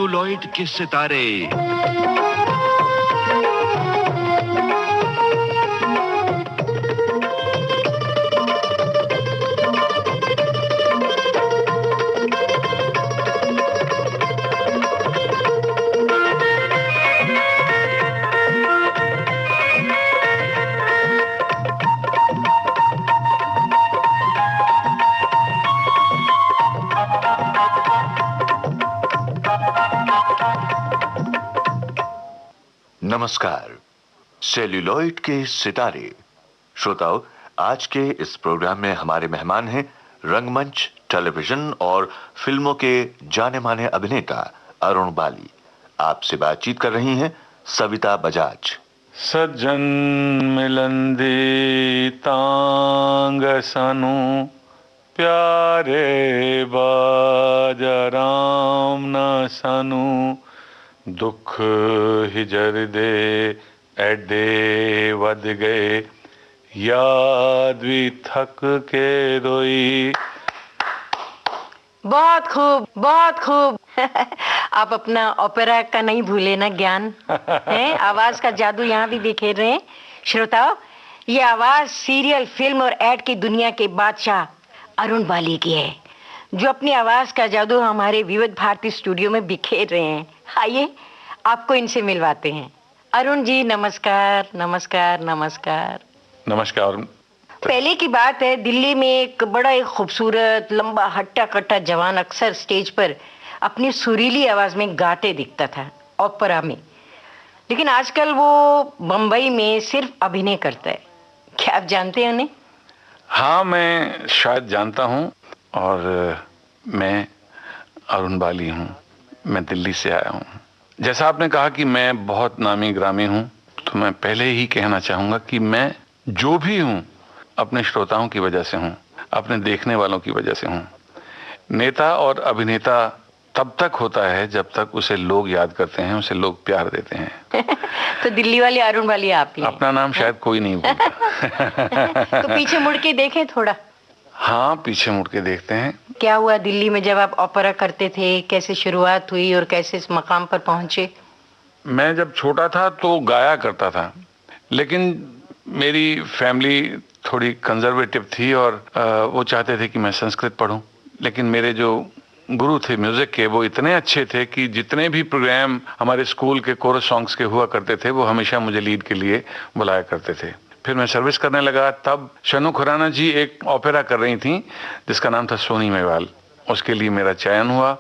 Celluloid के सितारे। नमस्कार, सेल्यूलॉइड के सितारे। श्रोताओं, आज के इस प्रोग्राम में हमारे मेहमान हैं रंगमंच, टेलीविजन और फिल्मों के जाने माने अभिनेता अरुण बाली। आपसे बातचीत कर रही हैं सविता बजाज। सज्जन मिलंदी तांग सनु प्यारे बाजा राम न सनु दुख हिजर दे एडे वध गए याद भी थक के रोई। बहुत खूब, बहुत खूब। आप अपना ओपेरा का नहीं भूले ना ज्ञान है। आवाज का जादू यहाँ भी बिखेर रहे हैं। श्रोताओ, ये आवाज सीरियल, फिल्म और एड की दुनिया के बादशाह अरुण बाली की है, जो अपनी आवाज का जादू हमारे विविध भारती स्टूडियो में बिखेर रहे हैं। आइए आपको इनसे मिलवाते हैं। अरुण जी नमस्कार। नमस्कार नमस्कार नमस्कार। पहले की बात है, दिल्ली में एक बड़ा ही खूबसूरत लंबा हट्टा कट्टा जवान अक्सर स्टेज पर अपनी सुरीली आवाज में गाते दिखता था ओपेरा में, लेकिन आजकल वो बम्बई में सिर्फ अभिनय करता है। क्या आप जानते हैं उन्हें? हाँ, मैं शायद जानता हूँ और मैं अरुण बाली हूँ। मैं दिल्ली से आया हूँ। जैसा आपने कहा कि मैं बहुत नामी ग्रामी हूँ, तो मैं पहले ही कहना चाहूँगा कि मैं जो भी हूँ अपने श्रोताओं की वजह से हूँ, अपने देखने वालों की वजह से हूँ। नेता और अभिनेता तब तक होता है जब तक उसे लोग याद करते हैं, उसे लोग प्यार देते हैं। तो दिल्ली वाले अरुण बाली आप ही हैं। अपना नाम शायद कोई नहीं बोलता। तो पीछे मुड़ के देखें थोड़ा। हाँ, पीछे मुड़ के देखते हैं। क्या हुआ दिल्ली में जब आप ओपेरा करते थे? कैसे शुरुआत हुई और कैसे इस मकाम पर पहुंचे? मैं जब छोटा था तो गाया करता था, लेकिन मेरी फैमिली थोड़ी कंजर्वेटिव थी और वो चाहते थे कि मैं संस्कृत पढूं। लेकिन मेरे जो गुरु थे म्यूजिक के, वो इतने अच्छे थे कि जितने भी प्रोग्राम हमारे स्कूल के कोरस सॉन्ग्स के हुआ करते थे, वो हमेशा मुझे लीड के लिए बुलाया करते थे। फिर मैं सर्विस करने लगा, तब शनु खुराना जी एक ओपेरा कर रही थी जिसका नाम था सोनी मेवाल। उसके लिए मेरा चयन हुआ।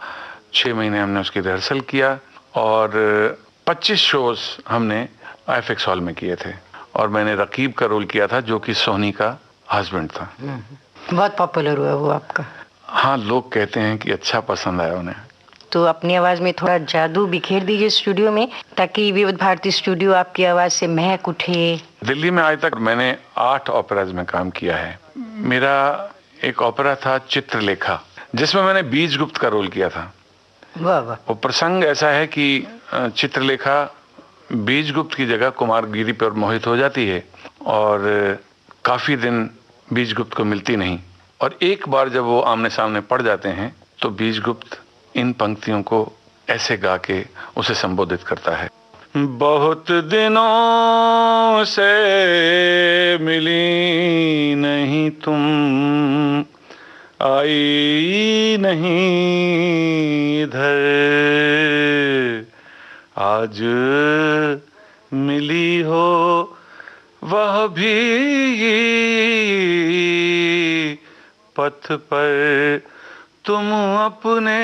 6 महीने हमने उसकी रिहर्सल किया और 25 शोज हमने IFX हॉल में किए थे और मैंने रकीब का रोल किया था, जो कि सोनी का हस्बैंड था। बहुत पॉपुलर हुआ वो आपका। हाँ, लोग कहते हैं कि अच्छा पसंद आया उन्हें। तो अपनी आवाज में थोड़ा जादू बिखेर दीजिए स्टूडियो में, ताकि विविध भारती स्टूडियो आपकी आवाज से महक उठे। दिल्ली में आज तक मैंने 8 ओपेराज में काम किया है। मेरा एक ओपेरा था चित्रलेखा, जिसमें मैंने बीजगुप्त का रोल किया था। वाह वाह। वो प्रसंग ऐसा है कि चित्रलेखा बीजगुप्त की जगह कुमारगिरी पर मोहित हो जाती है और काफी दिन बीजगुप्त को मिलती नहीं, और एक बार जब वो आमने सामने पड़ जाते हैं तो बीजगुप्त इन पंक्तियों को ऐसे गा के उसे संबोधित करता है। बहुत दिनों से मिली नहीं तुम, आई नहीं इधर, आज मिली हो वह भी पथ पर, तुम अपने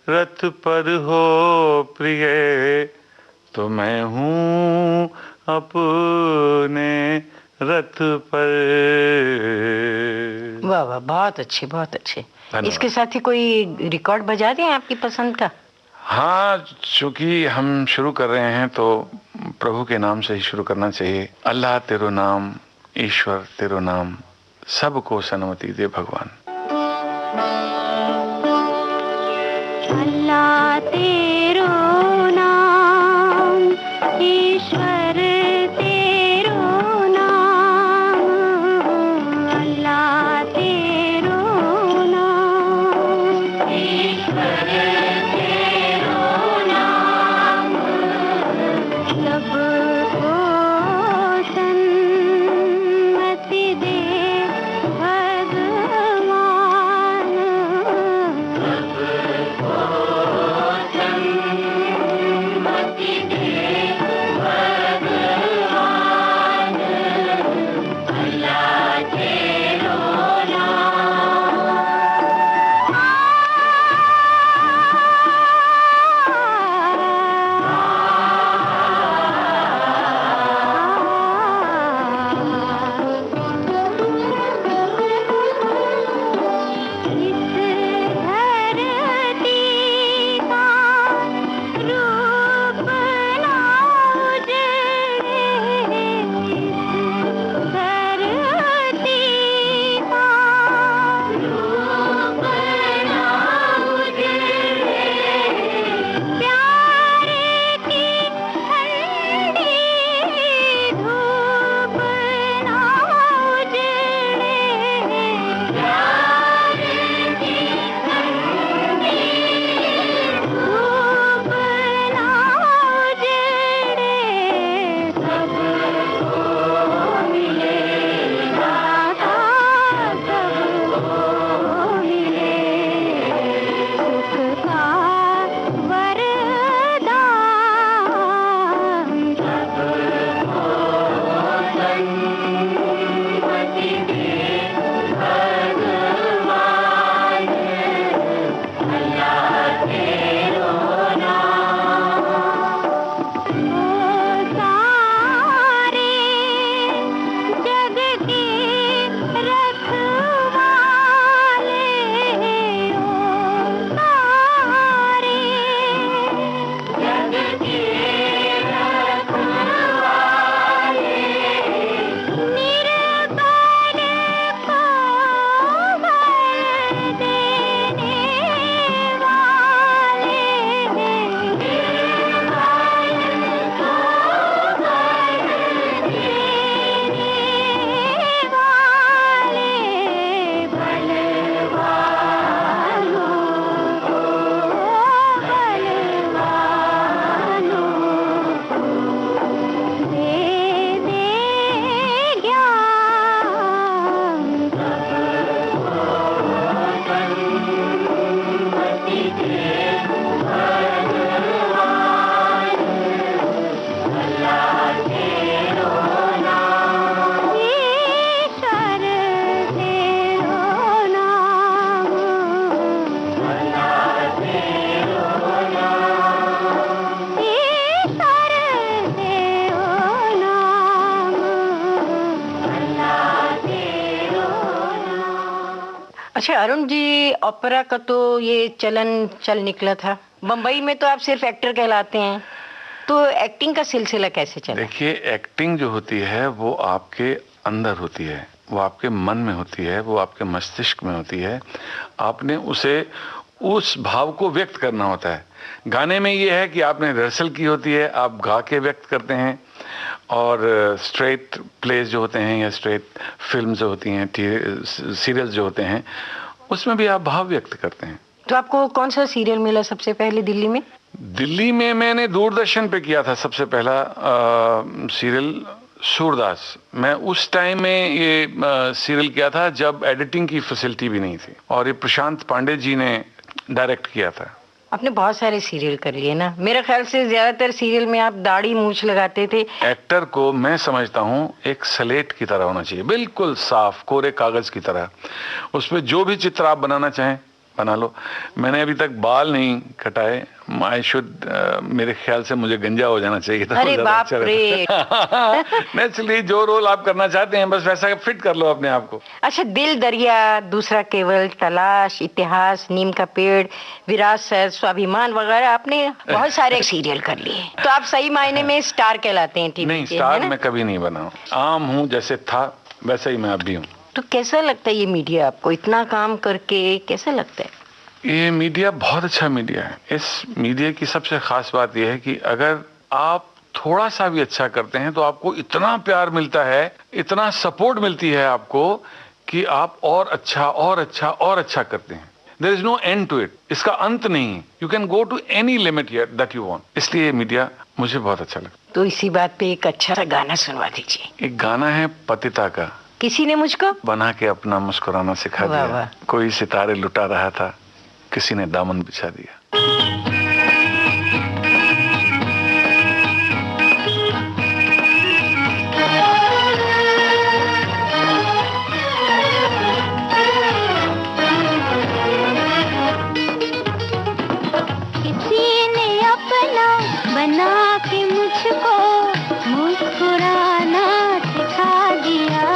रथ पर हो प्रिय, तो मैं हूँ अपने रथ पर। वाह वाह, बहुत अच्छे, बहुत अच्छे। इसके साथ ही कोई रिकॉर्ड बजा दें आपकी पसंद का? हाँ, चूंकि हम शुरू कर रहे हैं तो प्रभु के नाम से ही शुरू करना चाहिए। अल्लाह तेरो नाम, ईश्वर तेरो नाम, सबको सन्मति दे भगवान। अल्लाह तेरो नाम, ईश्वर तेरो नाम, अल्लाह तेरो नाम, ईश्वर तेरो सबको सन्मति दे भगवान, सन्मति दे भगवान, अल्लाह तेरो अच्छा अरुण जी, ओपेरा का तो ये चलन चल निकला था, बम्बई में तो आप सिर्फ एक्टर कहलाते हैं, तो एक्टिंग का सिलसिला कैसे चला? देखिए, एक्टिंग जो होती है वो आपके अंदर होती है, वो आपके मन में होती है, वो आपके मस्तिष्क में होती है। आपने उसे उस भाव को व्यक्त करना होता है। गाने में ये है कि आपने रिहर्सल की होती है, आप गा के व्यक्त करते हैं, और स्ट्रेट प्लेस जो होते हैं या स्ट्रेट फिल्म जो होती हैं, सीरियल्स जो होते हैं, उसमें भी आप भाव व्यक्त करते हैं। तो आपको कौन सा सीरियल मिला सबसे पहले दिल्ली में? दिल्ली में मैंने दूरदर्शन पे किया था सबसे पहला सीरियल सूरदास। मैं उस टाइम में ये सीरियल किया था जब एडिटिंग की फैसिलिटी भी नहीं थी, और ये प्रशांत पांडे जी ने डायरेक्ट किया था। आपने बहुत सारे सीरियल कर लिए ना, मेरे ख्याल से ज्यादातर सीरियल में आप दाढ़ी मूंछ लगाते थे। एक्टर को मैं समझता हूँ एक स्लेट की तरह होना चाहिए, बिल्कुल साफ कोरे कागज की तरह। उसमें जो भी चित्र आप बनाना चाहें बना लो। मैंने अभी तक बाल नहीं कटाए, आई शुड मेरे ख्याल से मुझे गंजा हो जाना चाहिए था। अरे बाप रे। नेचुरली जो रोल आप करना चाहते हैं बस वैसा फिट कर लो अपने आप को। अच्छा, दिल दरिया, दूसरा केवल, तलाश, इतिहास, नीम का पेड़, विरासत, स्वाभिमान वगैरह आपने बहुत सारे सीरियल कर लिए। तो आप सही मायने में स्टार कहलाते हैं टीवी नहीं, के। स्टार मैं कभी नहीं बना हूँ, आम हूँ, जैसे था वैसा ही मैं अब भी हूँ। तो कैसा लगता है ये मीडिया आपको, इतना काम करके कैसा लगता है? ये मीडिया बहुत अच्छा मीडिया है। इस मीडिया की सबसे खास बात यह है कि अगर आप थोड़ा सा भी अच्छा करते हैं तो आपको इतना प्यार मिलता है, इतना सपोर्ट मिलती है आपको कि आप और अच्छा और अच्छा और अच्छा करते हैं। There is no end to it. इसका अंत नहीं है। You can go to any limit here that you want. इसलिए मीडिया मुझे बहुत अच्छा लगता तो इसी बात पे एक अच्छा सा गाना सुनवा दीजिए। है। एक गाना है पतिता का, किसी ने मुझको बना के अपना मुस्कुराना सिखा वाह, दिया, वाह। कोई सितारे लुटा रहा था, किसी ने दामन बिछा दिया। किसी ने अपना बना के मुझको मुस्कुराना सिखा दिया,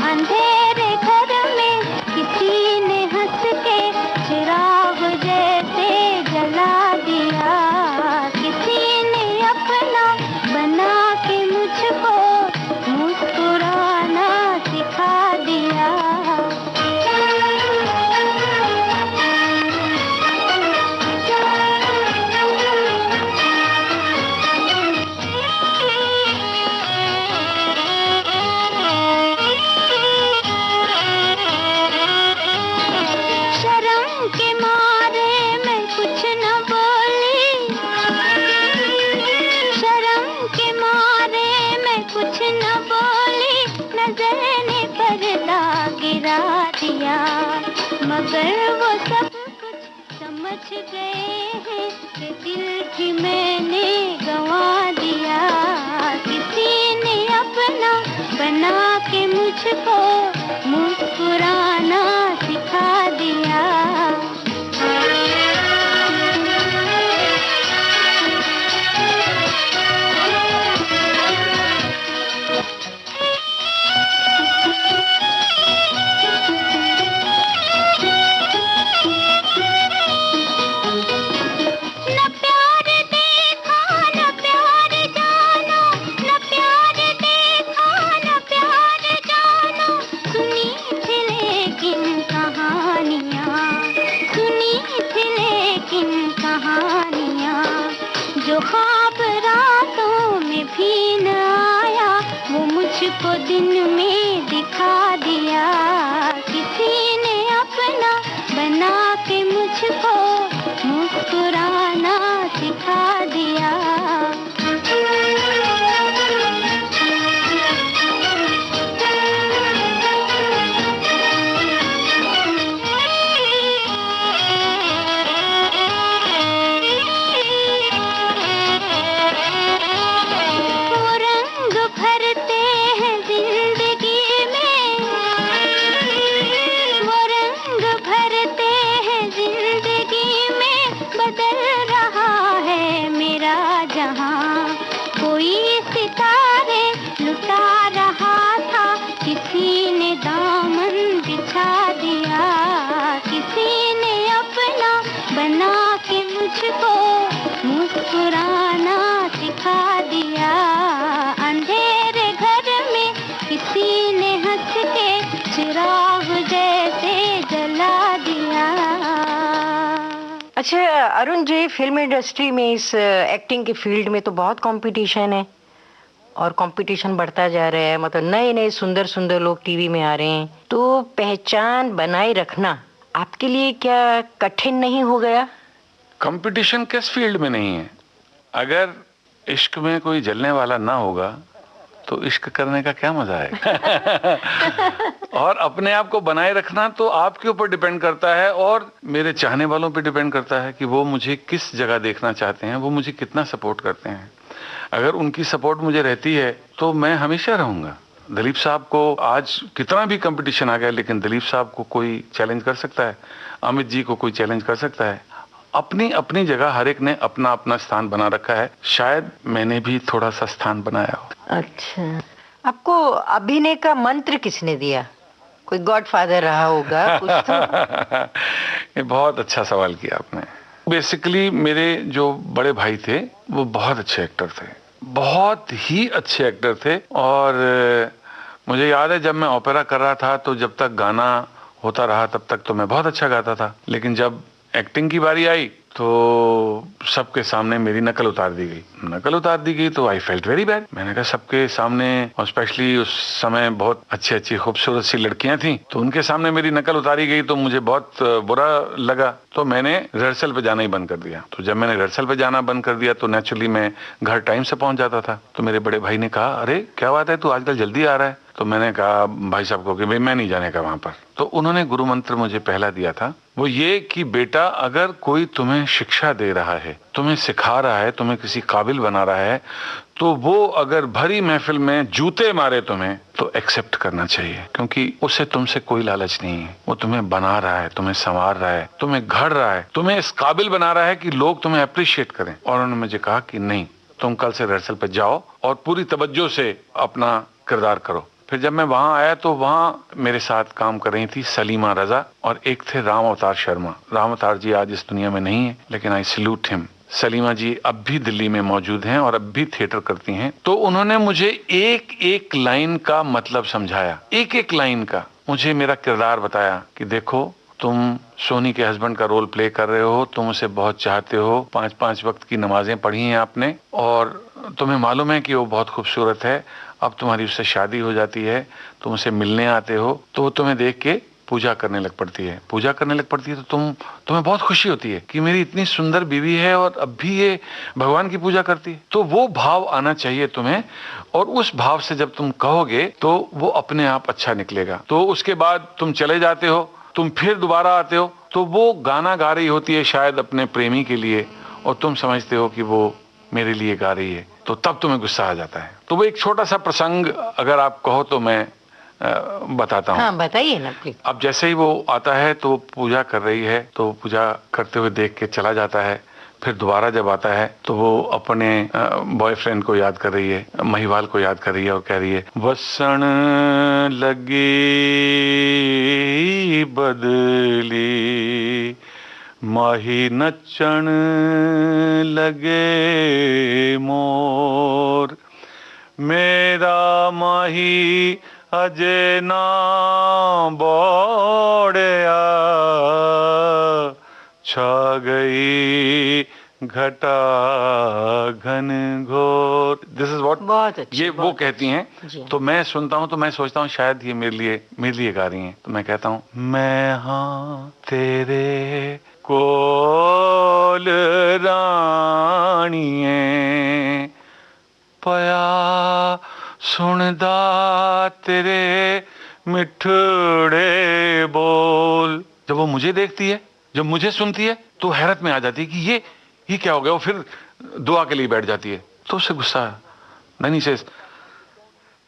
अंधेरे घर में किसी ने हंस के चिराग जैसे जला दिया, किसी ने अपना बना के मुझको मुस्कुराना सिखा दिया। शर्म के मारे मैं कुछ न बोली, शर्म के मारे मैं कुछ न बोली, नजर ने पर्दा गिरा दिया, मगर वो सब कुछ समझ गए हैं कि दिल भी मैंने गंवा दिया, किसी ने अपना बना के मुझको मुस्कुराना सिखा दिया। न प्यार देखा न प्यार जाना, न प्यार देखा न प्यार जाना, सुनी थी लेकिन कहानियाँ, सुनी थी लेकिन कहानियाँ, जो ख्वाब रातों में भी न आया, वो मुझको दिन में दिखा दिया, किसी ने अपना बना के मुझको मुस्कुराना सिखा दिया। वो रंग भरते हैं जिंदगी में, वो रंग भरते हैं जिंदगी में, बदल रहा है मेरा जहां, कोई सितारे लुटा रहा था, किसी ने दामन बिछा दिया, किसी ने अपना बना के मुझको मुस्कुराना सिखा दिया, अंधेरे घर में किसी ने हंस के चिराग जैसे जला दिया। अच्छा अरुण जी, फिल्म इंडस्ट्री में इस एक्टिंग के फील्ड में तो बहुत कंपटीशन है और कंपटीशन बढ़ता जा रहा है, मतलब नए नए सुंदर सुंदर लोग टीवी में आ रहे हैं, तो पहचान बनाए रखना आपके लिए क्या कठिन नहीं हो गया? कंपटीशन किस फील्ड में नहीं है? अगर इश्क में कोई जलने वाला ना होगा तो इश्क करने का क्या मजा है? और अपने आप को बनाए रखना तो आपके ऊपर डिपेंड करता है और मेरे चाहने वालों पे डिपेंड करता है कि वो मुझे किस जगह देखना चाहते हैं, वो मुझे कितना सपोर्ट करते हैं। अगर उनकी सपोर्ट मुझे रहती है तो मैं हमेशा रहूंगा। दिलीप साहब को आज कितना भी कंपटीशन आ गया, लेकिन दिलीप साहब को कोई चैलेंज कर सकता है, अमित जी को कोई चैलेंज कर सकता है। अपनी अपनी जगह हर एक ने अपना अपना स्थान बना रखा है, शायद मैंने भी थोड़ा सा स्थान बनाया हो। अच्छा, आपको अभिनय का मंत्र किसने दिया? कोई गॉडफादर रहा होगा कुछ तो? ये बहुत अच्छा सवाल किया आपने। बेसिकली मेरे जो बड़े भाई थे वो बहुत अच्छे एक्टर थे, बहुत ही अच्छे एक्टर थे। और मुझे याद है जब मैं ओपेरा कर रहा था तो जब तक गाना होता रहा तब तक तो मैं बहुत अच्छा गाता था, लेकिन जब एक्टिंग की बारी आई तो सबके सामने मेरी नकल उतार दी गई तो आई फेल्ट वेरी बैड। मैंने कहा सबके सामने, और स्पेशली उस समय बहुत अच्छी खूबसूरत सी लड़कियां थी, तो उनके सामने मेरी नकल उतारी गई तो मुझे बहुत बुरा लगा। तो मैंने रिहर्सल पे जाना ही बंद कर दिया। तो जब मैंने रिहर्सल पे जाना बंद कर दिया तो नेचुरली मैं घर टाइम से पहुंच जाता था। तो मेरे बड़े भाई ने कहा, अरे क्या बात है, तू आजकल जल्दी आ रहा है? तो मैंने कहा भाई साहब को कि भाई मैं नहीं जाने का वहां पर। तो उन्होंने गुरु मंत्र मुझे पहला दिया था, वो ये कि बेटा अगर कोई तुम्हें शिक्षा दे रहा है, तुम्हें सिखा रहा है, तुम्हें किसी काबिल बना रहा है, तो वो अगर भरी महफिल में जूते मारे तुम्हें, तो एक्सेप्ट करना चाहिए, क्योंकि उसे तुमसे कोई लालच नहीं है। वो तुम्हें बना रहा है, तुम्हें संवार रहा है, तुम्हें घड़ रहा है, तुम्हें इस काबिल बना रहा है कि लोग तुम्हें अप्रिशिएट करें। और उन्होंने मुझे कहा कि नहीं, तुम कल से रिहर्सल पे जाओ और पूरी तवज्जो से अपना किरदार करो। फिर जब मैं वहां आया तो वहां मेरे साथ काम कर रही थी सलीमा रजा और एक थे राम अवतार शर्मा। राम अवतार जी आज इस दुनिया में नहीं है, लेकिन आई सैल्यूट हिम। सलीमा जी अब भी दिल्ली में मौजूद हैं और अब भी थिएटर करती हैं। तो उन्होंने मुझे एक एक लाइन का मतलब समझाया, एक एक लाइन का मुझे मेरा किरदार बताया कि देखो तुम सोनी के हस्बैंड का रोल प्ले कर रहे हो, तुम उसे बहुत चाहते हो, 5-5 वक्त की नमाजें पढ़ी हैं आपने और तुम्हें मालूम है कि वो बहुत खूबसूरत है। अब तुम्हारी उससे शादी हो जाती है, तुम उसे मिलने आते हो तो वो तुम्हें देख के पूजा करने लग पड़ती है। तो तुम्हें बहुत खुशी होती है कि मेरी इतनी सुंदर बीवी है और अब भी ये भगवान की पूजा करती है। तो वो भाव आना चाहिए तुम्हें, और उस भाव से जब तुम कहोगे तो वो अपने आप अच्छा निकलेगा। तो उसके बाद तुम चले जाते हो, तुम फिर दोबारा आते हो तो वो गाना गा रही होती है शायद अपने प्रेमी के लिए, और तुम समझते हो कि वो मेरे लिए गा रही है, तो तब तुम्हें गुस्सा आ जाता है। तो वो एक छोटा सा प्रसंग अगर आप कहो तो मैं बताता हूँ। हाँ बताइए ना प्लीज। अब जैसे ही वो आता है तो वो पूजा कर रही है, तो पूजा करते हुए देख के चला जाता है। फिर दोबारा जब आता है तो वो अपने बॉयफ्रेंड को याद कर रही है, महिवाल को याद कर रही है और कह रही है, वसण लगी बदली, माही नचण लगे मोर, मेरा माही अजे ना बोड़या, छा गई घटा घन घोर। दिस इज व्हाट बहुत अच्छी, ये वो कहती हैं। तो मैं सुनता हूँ तो मैं सोचता हूँ शायद ये मेरे लिए गा रही हैं। तो मैं कहता हूँ, मैं हाँ तेरे कोल राणिए, पया सुनदा तेरे मिठड़े बोल। जब वो मुझे देखती है, जब मुझे सुनती है, तो हैरत में आ जाती है कि ये क्या हो गया। वो फिर दुआ के लिए बैठ जाती है। तो उससे गुस्सा नहीं से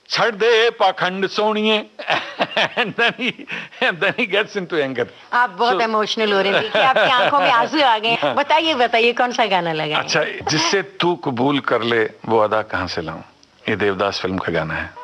छड़ दे पाखंड सोनिए, then he gets into anger. आप बहुत इमोशनल हो रहे थे कि आपकी आंखों में आंसू आ गए। बताइए कौन सा गाना लगा? अच्छा, जिससे तू कबूल कर ले वो अदा कहां से लाऊं, ये देवदास फिल्म का गाना है।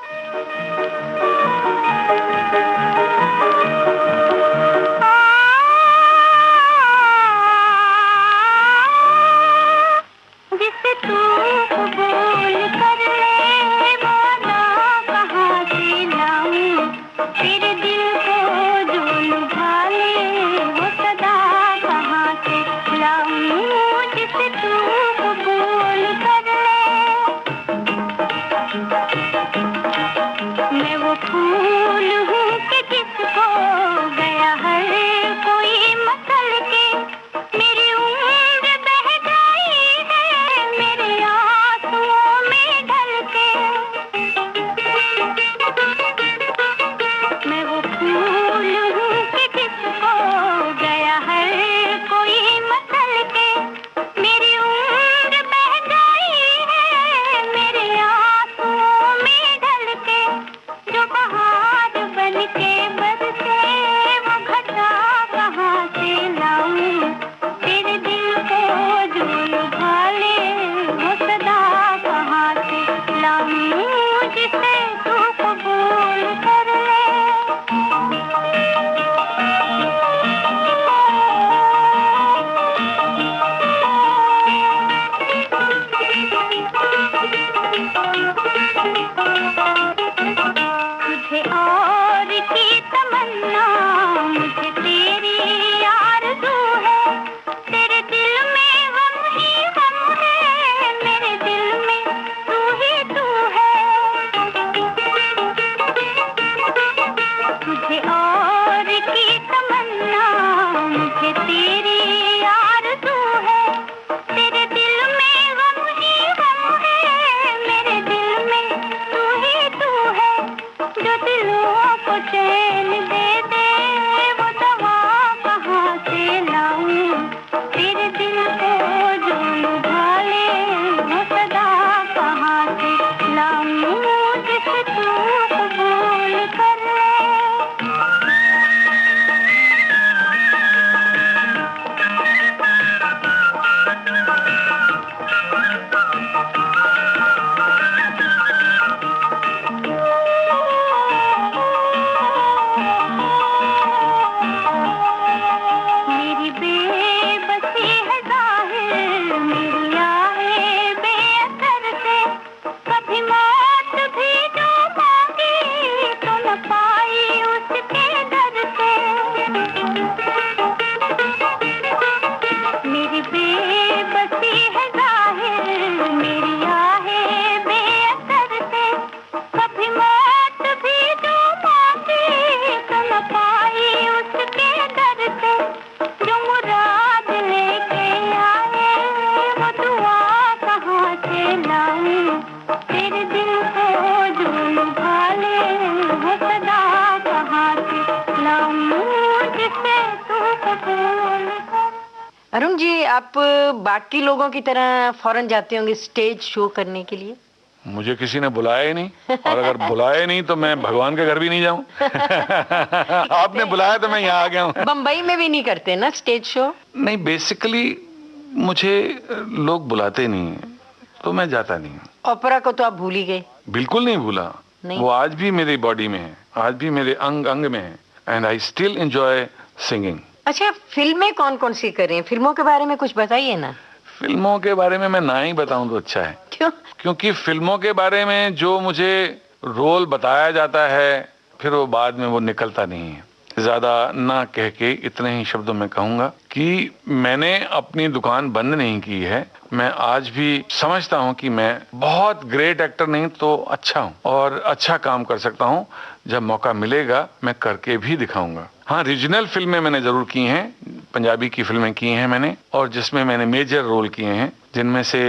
मुझे तेरी आरज़ू है, तेरे दिल में अरुण जी, आप बाकी लोगों की तरह फॉरेन जाते होंगे स्टेज शो करने के लिए? मुझे किसी ने बुलाया ही नहीं, और अगर बुलाया नहीं तो मैं भगवान के घर भी नहीं जाऊं। आपने बुलाया तो मैं यहाँ आ गया हूँ। बम्बई में भी नहीं करते ना स्टेज शो? नहीं, बेसिकली मुझे लोग बुलाते नहीं हैं, तो मैं जाता नहीं हूँ। ओपेरा को तो आप भूल ही गए। बिल्कुल नहीं भूला। नहीं। वो आज भी मेरी बॉडी में है, आज भी मेरे अंग अंग में है, and I still enjoy singing. अच्छा, फिल्में कौन कौन सी कर रही हैं? फिल्मों के बारे में कुछ बताइए ना। फिल्मों के बारे में मैं ना ही बताऊं तो अच्छा है। क्यों? क्योंकि फिल्मों के बारे में जो मुझे रोल बताया जाता है, फिर वो बाद में वो निकलता नहीं है। ज्यादा ना कह के इतने ही शब्दों में कहूंगा कि मैंने अपनी दुकान बंद नहीं की है। मैं आज भी समझता हूं कि मैं बहुत ग्रेट एक्टर नहीं तो अच्छा हूं, और अच्छा काम कर सकता हूं। जब मौका मिलेगा मैं करके भी दिखाऊंगा। हाँ, रीजनल फिल्में मैंने जरूर की हैं, पंजाबी की फिल्में की हैं मैंने, और जिसमें मैंने मेजर रोल किए हैं, जिनमें से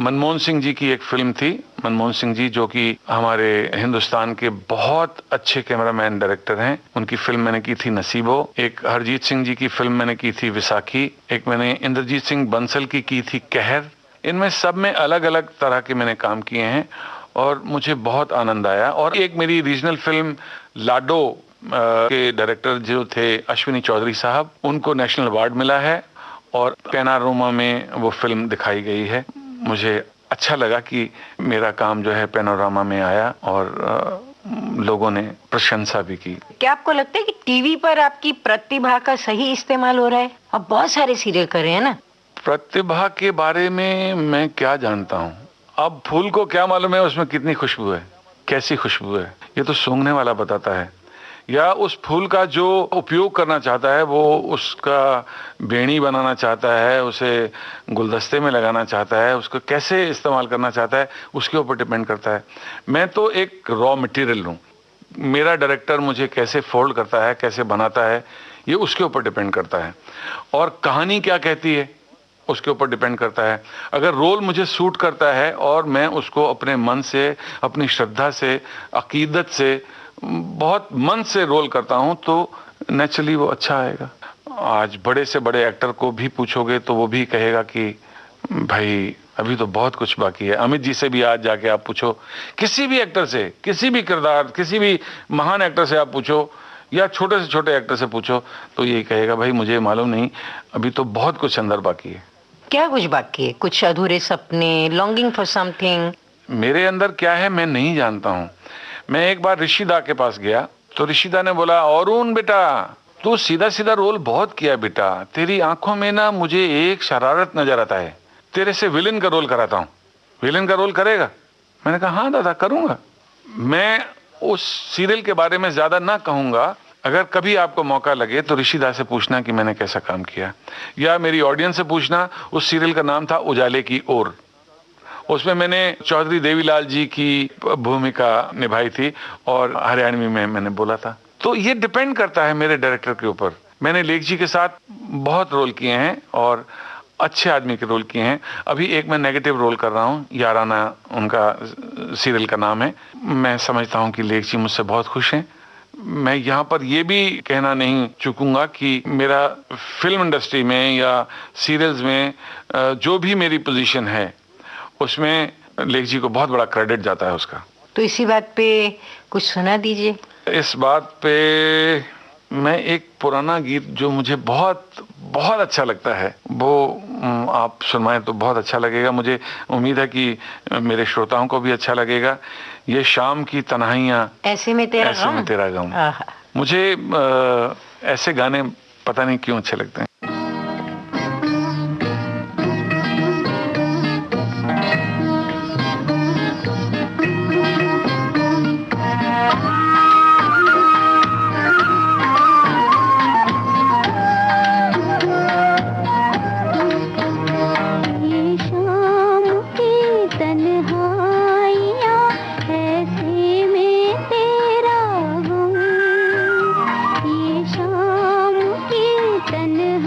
मनमोहन सिंह जी की एक फिल्म थी। मनमोहन सिंह जी जो कि हमारे हिंदुस्तान के बहुत अच्छे कैमरामैन डायरेक्टर हैं, उनकी फिल्म मैंने की थी नसीबो। एक हरजीत सिंह जी की फिल्म मैंने की थी विसाखी। एक मैंने इंद्रजीत सिंह बंसल की थी कहर। इनमें सब में अलग अलग तरह के मैंने काम किए हैं और मुझे बहुत आनंद आया। और एक मेरी रीजनल फिल्म लाडो के डायरेक्टर जो थे अश्विनी चौधरी साहब, उनको नेशनल अवार्ड मिला है और पैनारोमा में वो फिल्म दिखाई गई है। मुझे अच्छा लगा कि मेरा काम जो है पैनोरामा में आया और लोगों ने प्रशंसा भी की। क्या आपको लगता है कि टीवी पर आपकी प्रतिभा का सही इस्तेमाल हो रहा है? अब बहुत सारे सीरियल कर रहे हैं ना। प्रतिभा के बारे में मैं क्या जानता हूँ? अब फूल को क्या मालूम है उसमें कितनी खुशबू है, कैसी खुशबू है, ये तो सूंघने वाला बताता है। या उस फूल का जो उपयोग करना चाहता है, वो उसका बेणी बनाना चाहता है, उसे गुलदस्ते में लगाना चाहता है, उसको कैसे इस्तेमाल करना चाहता है, उसके ऊपर डिपेंड करता है। मैं तो एक रॉ मटेरियल हूँ। मेरा डायरेक्टर मुझे कैसे फोल्ड करता है, कैसे बनाता है, ये उसके ऊपर डिपेंड करता है। और कहानी क्या कहती है उसके ऊपर डिपेंड करता है। अगर रोल मुझे सूट करता है और मैं उसको अपने मन से, अपनी श्रद्धा से, अकीदत से, बहुत मन से रोल करता हूं, तो नेचुरली वो अच्छा आएगा। आज बड़े से बड़े एक्टर को भी पूछोगे तो वो भी कहेगा कि भाई अभी तो बहुत कुछ बाकी है। अमित जी से भी आज जाके आप पूछो, किसी भी एक्टर से, किसी भी किरदार, किसी भी महान एक्टर से आप पूछो, या छोटे से छोटे एक्टर से पूछो, तो ये कहेगा भाई मुझे मालूम नहीं, अभी तो बहुत कुछ अंदर बाकी है। क्या कुछ बाकी है? कुछ अधूरे सपने, लॉन्गिंग फॉर समथिंग? मेरे अंदर क्या है मैं नहीं जानता हूँ। मैं एक बार ऋषिदा के पास गया तो ऋषिदा ने बोला, अरुण बेटा तू सीधा सीधा रोल बहुत किया बेटा, तेरी आंखों में ना मुझे एक शरारत नजर आता है, तेरे से विलेन का रोल कराता हूँ, विलेन का रोल करेगा? मैंने कहा हाँ दादा करूंगा। मैं उस सीरियल के बारे में ज्यादा ना कहूंगा। अगर कभी आपको मौका लगे तो ऋषिदा से पूछना कि मैंने कैसा काम किया, या मेरी ऑडियंस से पूछना। उस सीरियल का नाम था उजाले की ओर। उसमें मैंने चौधरी देवीलाल जी की भूमिका निभाई थी और हरियाणवी में मैंने बोला था। तो ये डिपेंड करता है मेरे डायरेक्टर के ऊपर। मैंने लेख जी के साथ बहुत रोल किए हैं और अच्छे आदमी के रोल किए हैं। अभी एक मैं नेगेटिव रोल कर रहा हूँ, याराना उनका सीरियल का नाम है। मैं समझता हूँ कि लेख जी मुझसे बहुत खुश हैं। मैं यहाँ पर यह भी कहना नहीं चूकूंगा कि मेरा फिल्म इंडस्ट्री में या सीरियल्स में जो भी मेरी पोजीशन है उसमें लेख जी को बहुत बड़ा क्रेडिट जाता है उसका। तो इसी बात पे कुछ सुना दीजिए। इस बात पे मैं एक पुराना गीत जो मुझे बहुत बहुत अच्छा लगता है वो आप सुनवाएं तो बहुत अच्छा लगेगा। मुझे उम्मीद है कि मेरे श्रोताओं को भी अच्छा लगेगा। ये शाम की तन्हाइयाँ ऐसे में तेरा गम। मुझे ऐसे गाने पता नहीं क्यों अच्छे लगते हैं। तन्हाइयाँ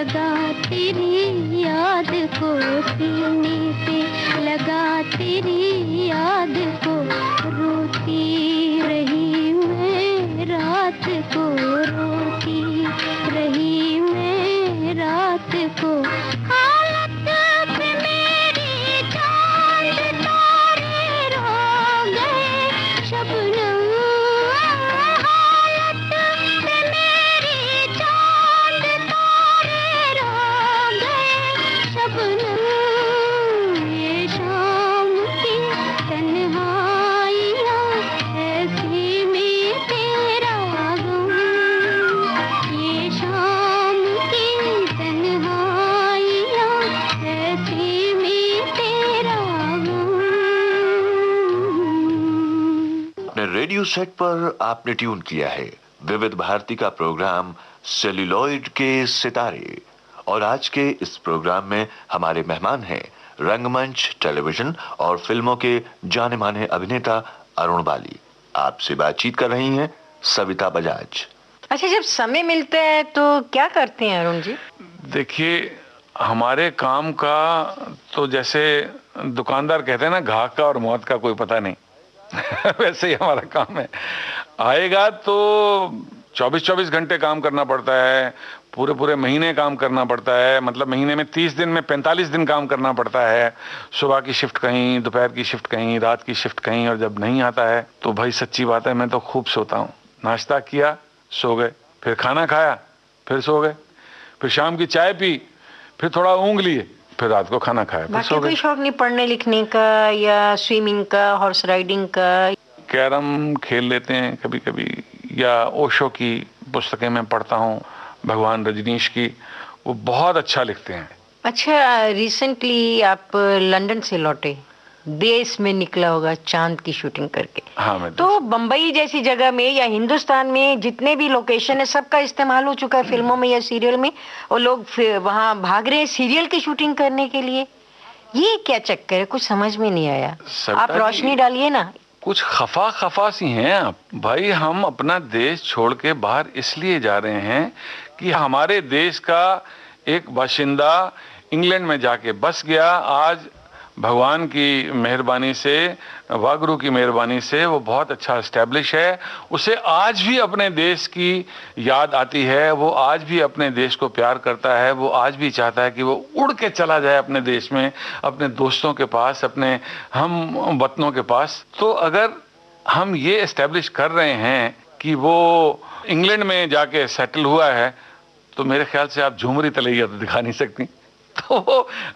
लगा तेरी याद को सीने पे लगा तेरी याद को रोती रही मैं रात को रोती रही मैं रात को हालत पे मेरी चांद तारे रो गए शबनम हालत पे मेरी चांद तारे रो गए शबनम ये शाम की तन्हाइयाँ ऐसी में तेरा गम ये शाम की तन्हाइयाँ ऐसी में तेरा गम अपने रेडियो सेट पर आपने ट्यून किया है विविध भारती का प्रोग्राम सेल्यूलॉइड के सितारे, और आज के इस प्रोग्राम में हमारे मेहमान हैं रंगमंच, टेलीविजन और फिल्मों के जाने माने अभिनेता अरुण बाली। आपसे बातचीत कर रही हैं सविता बजाज। अच्छा, जब समय मिलता है तो क्या करते हैं अरुण जी? देखिए, हमारे काम का तो जैसे दुकानदार कहते हैं ना, घाक का और मौत का कोई पता नहीं वैसे ही हमारा काम है। आएगा तो 24-24 घंटे काम करना पड़ता है, पूरे पूरे महीने काम करना पड़ता है, मतलब महीने में 30 दिन में 45 दिन काम करना पड़ता है। सुबह की शिफ्ट कहीं, दोपहर की शिफ्ट कहीं, रात की शिफ्ट कहीं, और जब नहीं आता है तो भाई सच्ची बात है मैं तो खूब सोता हूँ। नाश्ता किया, सो गए, फिर खाना खाया, फिर सो गए, फिर शाम की चाय पी, फिर थोड़ा ऊँघ लिए, फिर रात को खाना खाया, फिर बाकी सो कोई गए। शौक नहीं पढ़ने लिखने का या स्विमिंग का, हॉर्स राइडिंग का? कैरम खेल लेते हैं कभी कभी, या ओशो की पुस्तकें मैं पढ़ता हूँ, भगवान रजनीश की, वो बहुत अच्छा लिखते हैं। अच्छा, रिसेंटली आप लंदन से लौटे, देश में निकला होगा चांद की शूटिंग करके। हाँ, मैं तो बम्बई जैसी जगह में या हिंदुस्तान में जितने भी लोकेशन है सबका इस्तेमाल हो चुका है फिल्मों में या सीरियल में, और लोग वहाँ भाग रहे हैं सीरियल की शूटिंग करने के लिए। ये क्या चक्कर है, कुछ समझ में नहीं आया। सविता आप रोशनी जी, डालिए ना। कुछ खफा खफा सी हैं आप। भाई, हम अपना देश छोड़ के बाहर इसलिए जा रहे हैं कि हमारे देश का एक बाशिंदा इंग्लैंड में जाके बस गया। आज भगवान की मेहरबानी से, वागुरु की मेहरबानी से वो बहुत अच्छा एस्टेब्लिश है। उसे आज भी अपने देश की याद आती है, वो आज भी अपने देश को प्यार करता है, वो आज भी चाहता है कि वो उड़ के चला जाए अपने देश में, अपने दोस्तों के पास, अपने हम वतनों के पास। तो अगर हम ये एस्टेब्लिश कर रहे हैं कि वो इंग्लैंड में जाके सेटल हुआ है, तो मेरे ख्याल से आप झूमरी तलैया तो दिखा नहीं सकती। तो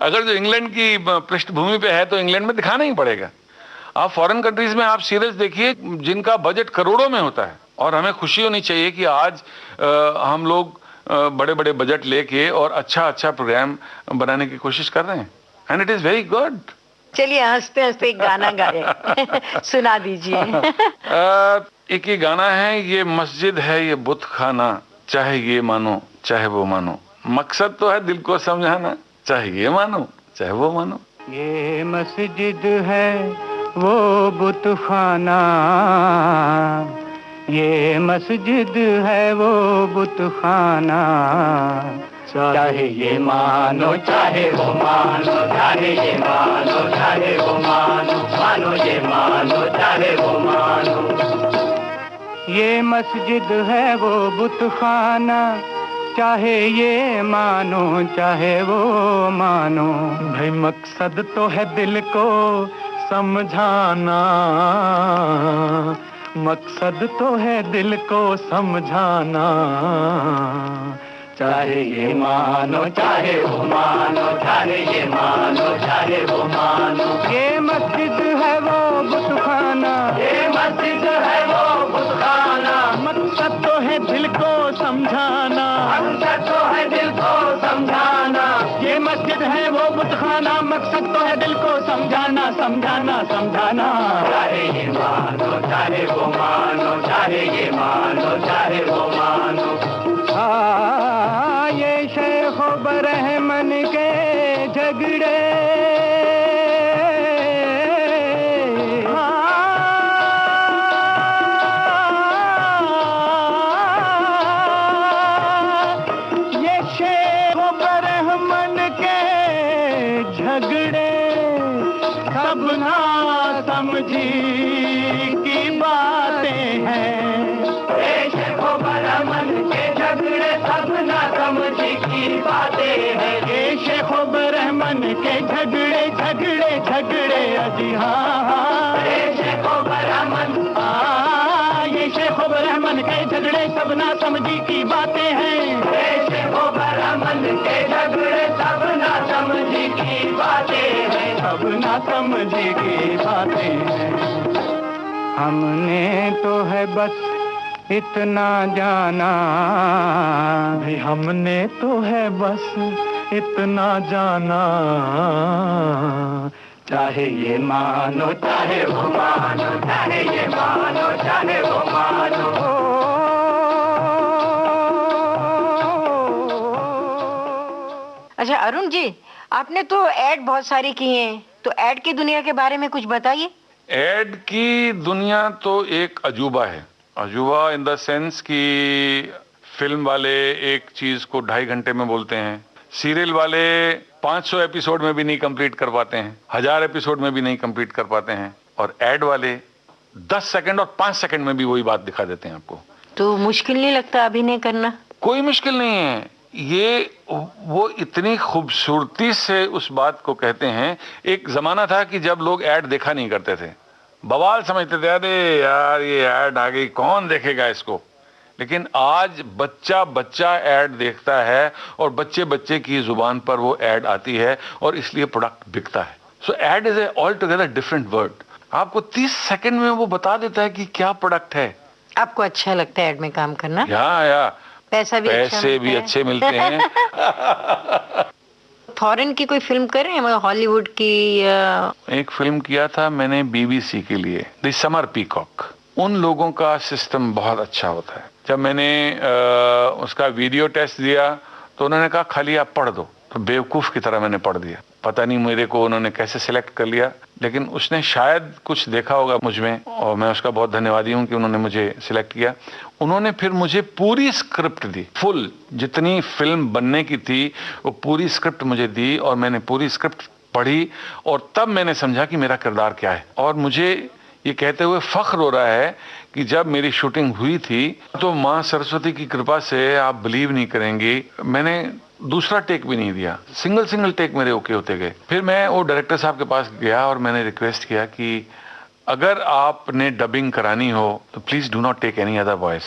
अगर जो इंग्लैंड की पृष्ठभूमि पे है तो इंग्लैंड में दिखाना ही पड़ेगा। आप फॉरेन कंट्रीज में आप सीरीज देखिए जिनका बजट करोड़ों में होता है, और हमें खुशी होनी चाहिए कि आज हम लोग बड़े बड़े बजट लेके और अच्छा अच्छा प्रोग्राम बनाने की कोशिश कर रहे हैं, and it is very good. चलिए, हंसते हंसते एक गाना गाए सुना दीजिए। एक ही गाना है, ये मस्जिद है ये बुत खाना, चाहे ये मानो चाहे वो मानो, मकसद तो है दिल को समझाना, चाहे ये मानो चाहे वो मानो। ये मस्जिद है वो बुत खाना, ये मस्जिद है वो बुत खाना, चाहे ये मानो चाहे वो मानो, चाहे ये मानो चाहे वो मानो, मानो ये मानो चाहे वो मानो। ये मस्जिद है वो बुत खाना, चाहे ये मानो चाहे वो मानो। भाई मकसद तो है दिल को समझाना, मकसद तो है दिल को समझाना, चाहे ये मानो चाहे वो मानो, चाहे ये मानो चाहे वो मानो। ये मस्जिद है वो बुत खाना, ये मस्जिद है वो बुत खाना, मकसद तो है दिल को समझाना, मकसद तो है दिल को समझाना। ये मस्जिद है वो बुत खाना, मकसद तो है दिल को समझाना, समझाना समझाना। चाहे ये मानो चाहे वो मानो, चाहे ये मानो चाहे वो मानो। ये शेख बरहमन के झगड़े, ये शेख वो ब्रह्मन के झगड़े सब ना समझी की बातें हैं। वो ब्रह्मन के झगड़े सब ना समझी की बातें हैं। ये शेखो ब्रह्मन के झगड़े झगड़े झगड़े अजी हाँ। ये शेखो ब्रह्मन के झगड़े सब ना समझी की बातें हैं। शेखो ब्रह्मन के झगड़े सब ना समझी की बातें हैं। सब ना समझी की बातें हैं। हमने तो है बस इतना जाना, हमने तो है बस इतना जाना, चाहे ये मानो चाहे वो मानो, चाहे ये मानो चाहे वो मानो। अच्छा अरुण जी, आपने तो ऐड बहुत सारी की हैं, तो ऐड की दुनिया के बारे में कुछ बताइए। ऐड की दुनिया तो एक अजूबा है। अजूबा इन द सेंस कि फिल्म वाले एक चीज को 2.5 घंटे में बोलते हैं, सीरियल वाले 500 एपिसोड में भी नहीं कंप्लीट कर पाते हैं, 1000 एपिसोड में भी नहीं कंप्लीट कर पाते हैं, और ऐड वाले 10 सेकंड और 5 सेकंड में भी वही बात दिखा देते हैं आपको। तो मुश्किल नहीं लगता अभिनय करना? कोई मुश्किल नहीं है, ये वो इतनी खूबसूरती से उस बात को कहते हैं। एक जमाना था कि जब लोग ऐड देखा नहीं करते थे, बवाल समझते थे, अरे यार ये ऐड आ गई, कौन देखेगा इसको। लेकिन आज बच्चा बच्चा ऐड देखता है और बच्चे बच्चे की जुबान पर वो ऐड आती है और इसलिए प्रोडक्ट बिकता है। सो add is a all together different word. आपको 30 सेकंड में वो बता देता है कि क्या प्रोडक्ट है। आपको अच्छा लगता है ऐड में काम करना? या पैसे भी अच्छे मिलते हैं। फॉरेन की कोई फिल्म कर रहे हैं, मतलब हॉलीवुड की? एक फिल्म किया था मैंने BBC के लिए, द समर पीकॉक। उन लोगों का सिस्टम बहुत अच्छा होता है। जब मैंने उसका वीडियो टेस्ट दिया तो उन्होंने कहा खाली आप पढ़ दो, तो बेवकूफ की तरह मैंने पढ़ दिया। पता नहीं मेरे को उन्होंने कैसे सिलेक्ट कर लिया, लेकिन उसने शायद कुछ देखा होगा मुझ में, और मैं उसका बहुत धन्यवादी हूं कि उन्होंने मुझे सिलेक्ट किया। उन्होंने फिर मुझे पूरी स्क्रिप्ट दी, फुल जितनी फिल्म बनने की थी वो पूरी स्क्रिप्ट मुझे दी, और मैंने पूरी स्क्रिप्ट पढ़ी, और तब मैंने समझा कि मेरा किरदार क्या है। और मुझे ये कहते हुए फख्र हो रहा है कि जब मेरी शूटिंग हुई थी तो माँ सरस्वती की कृपा से, आप बिलीव नहीं करेंगी, मैंने दूसरा टेक भी नहीं दिया, सिंगल टेक मेरे ओके होते गए। फिर मैं वो डायरेक्टर साहब के पास गया और मैंने रिक्वेस्ट किया कि अगर आपने डबिंग करानी हो तो please do not take any other voice,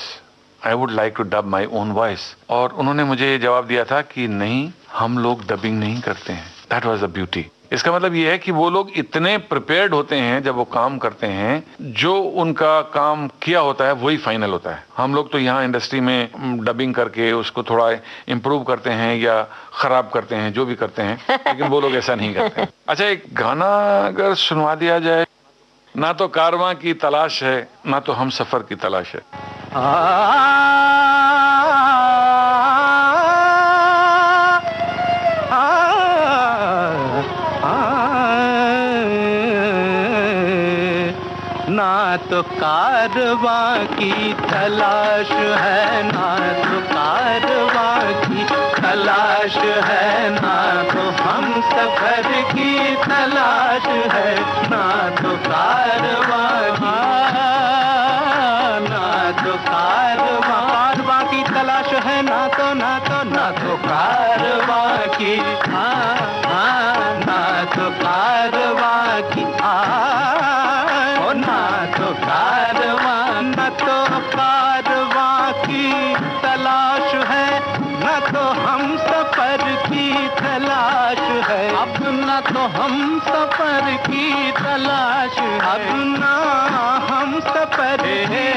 I would like to dub my own voice. और उन्होंने मुझे जवाब दिया था कि नहीं, हम लोग डबिंग नहीं करते हैं। That was the beauty. इसका मतलब ये है कि वो लोग इतने प्रिपेयर्ड होते हैं जब वो काम करते हैं, जो उनका काम किया होता है वही फाइनल होता है। हम लोग तो यहाँ इंडस्ट्री में डबिंग करके उसको थोड़ा इम्प्रूव करते हैं या खराब करते हैं, जो भी करते हैं, लेकिन वो लोग ऐसा नहीं करते। अच्छा, एक गाना अगर सुनवा दिया जाए, ना तो कारवां की तलाश है, ना तो हम सफर की तलाश है। ना तो कारवां की तलाश है, ना तो कारवां की तलाश है, ना तो हम सफर की तलाश है, ना तो कारवां की, ना तो कारवां की तलाश है, ना तो कारवां की, ना तो कारवां की, कारवां की तलाश है, न तो हम सफर की तलाश है। अब न तो हम सफर की तलाश, अब ना हम सफर है,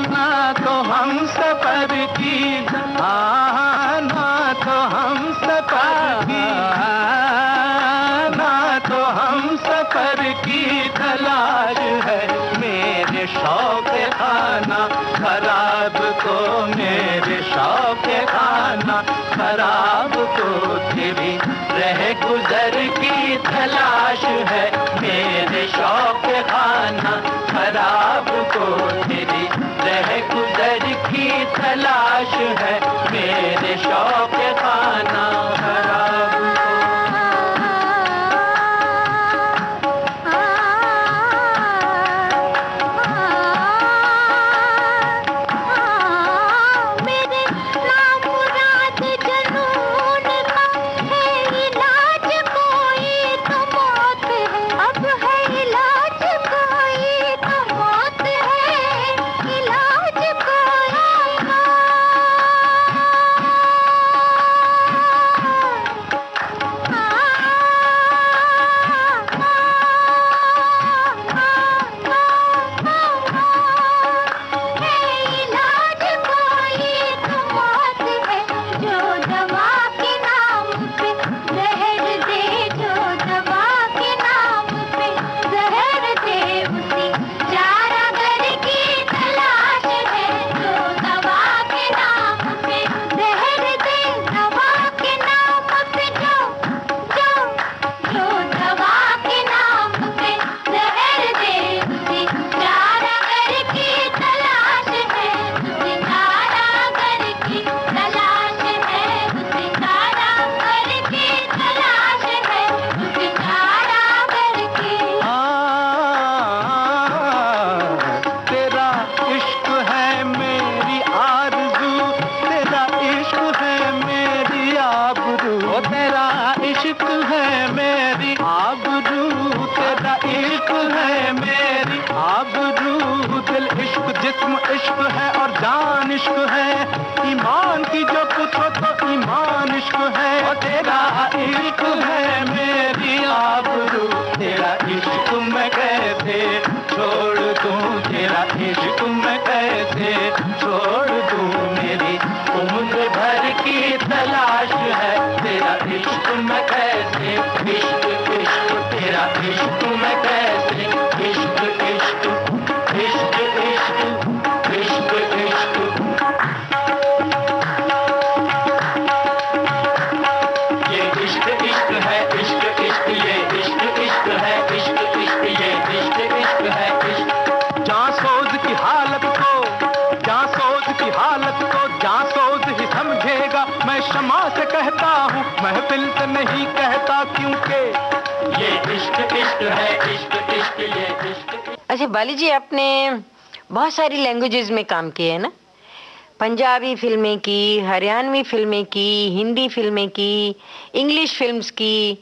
ना तो हम सफर की, ना तो हम सफर की, ना तो हम सफर की तलाश है। मेरे शौक खाना खराब को, मेरे शौक खाना खराब को तेरी रह गुजर की तलाश है। मेरे शौक खाना खराब को तेरी रह गुजर की तलाश है मेरे शौक खाना खराब मेरे नामुराद जुनून का है इलाज कोई तो मौत है अब है इलाज कोई तो मौत है इलाज कोई इलाज कोई तो मौत है जो दवा के नाम पे जहर दे जो दवा के नाम पे जहर दे उसी चारागर की तलाश है जो दवा के नाम पे जहर दे दवा के नाम पे जो दवा के नाम पे जहर दे उसी चारागर की तलाश है उसी चारागर की तलाश है उसी चारागर की तलाश है उसी चारागर की तेरा इश्क है मेरी आरज़ू तेरा इश्क है मेरी आबरू ओ तेरा इश्क है मेरी आबरू तेरा इश्क है मेरी आबरू दिल इश्क जिस्म इश्क है और जान इश्क है ईमान की जो पूछो तो ईमान इश्क है और तेरा इश्क है मेरी आबरू तेरा इश्क मैं कैसे छोड़ दूं तेरा इश्क मैं कैसे छोड़ दूं मेरी उम्र भर की तलाश है तेरा इश्क मैं कैसे इश्क इश्क तेरा इश्क मैं कैसे इश्क इश्क इश्क इश्क इश्क इश्क ये इश्क इश्क है इश्क इश्क ये इश्क इश्क है इश्क इश्क ये इश्क इश्क है इश्क जासूद की हालत को जासूद की हालत को जासूद ही समझेगा मैं शमा से कहता हूँ महफिल से नहीं कहता क्योंकि ये इश्क इश्क है इश्क इश्क ये इश्क अच्छा बाली जी, आपने बहुत सारी लैंग्वेजेस में काम किए है ना? पंजाबी फिल्में की, हरियाणवी फिल्में की, हिंदी फिल्में की, इंग्लिश फिल्म्स की,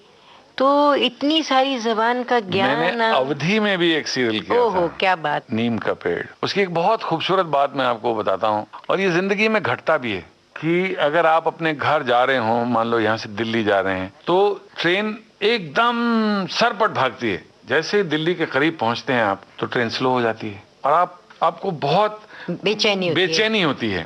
तो इतनी सारी जबान का ज्ञान मैंने अवधि में भी एक सीरियल किया ओहो, था, क्या बात। नीम का पेड़। उसकी एक बहुत खूबसूरत बात मैं आपको बताता हूँ, और ये जिंदगी में घटता भी है कि अगर आप अपने घर जा रहे हो, मान लो यहाँ से दिल्ली जा रहे हैं, तो ट्रेन एकदम सरपट भागती है। जैसे ही दिल्ली के करीब पहुंचते हैं आप, तो ट्रेन स्लो हो जाती है और आपको बहुत बेचैनी होती है।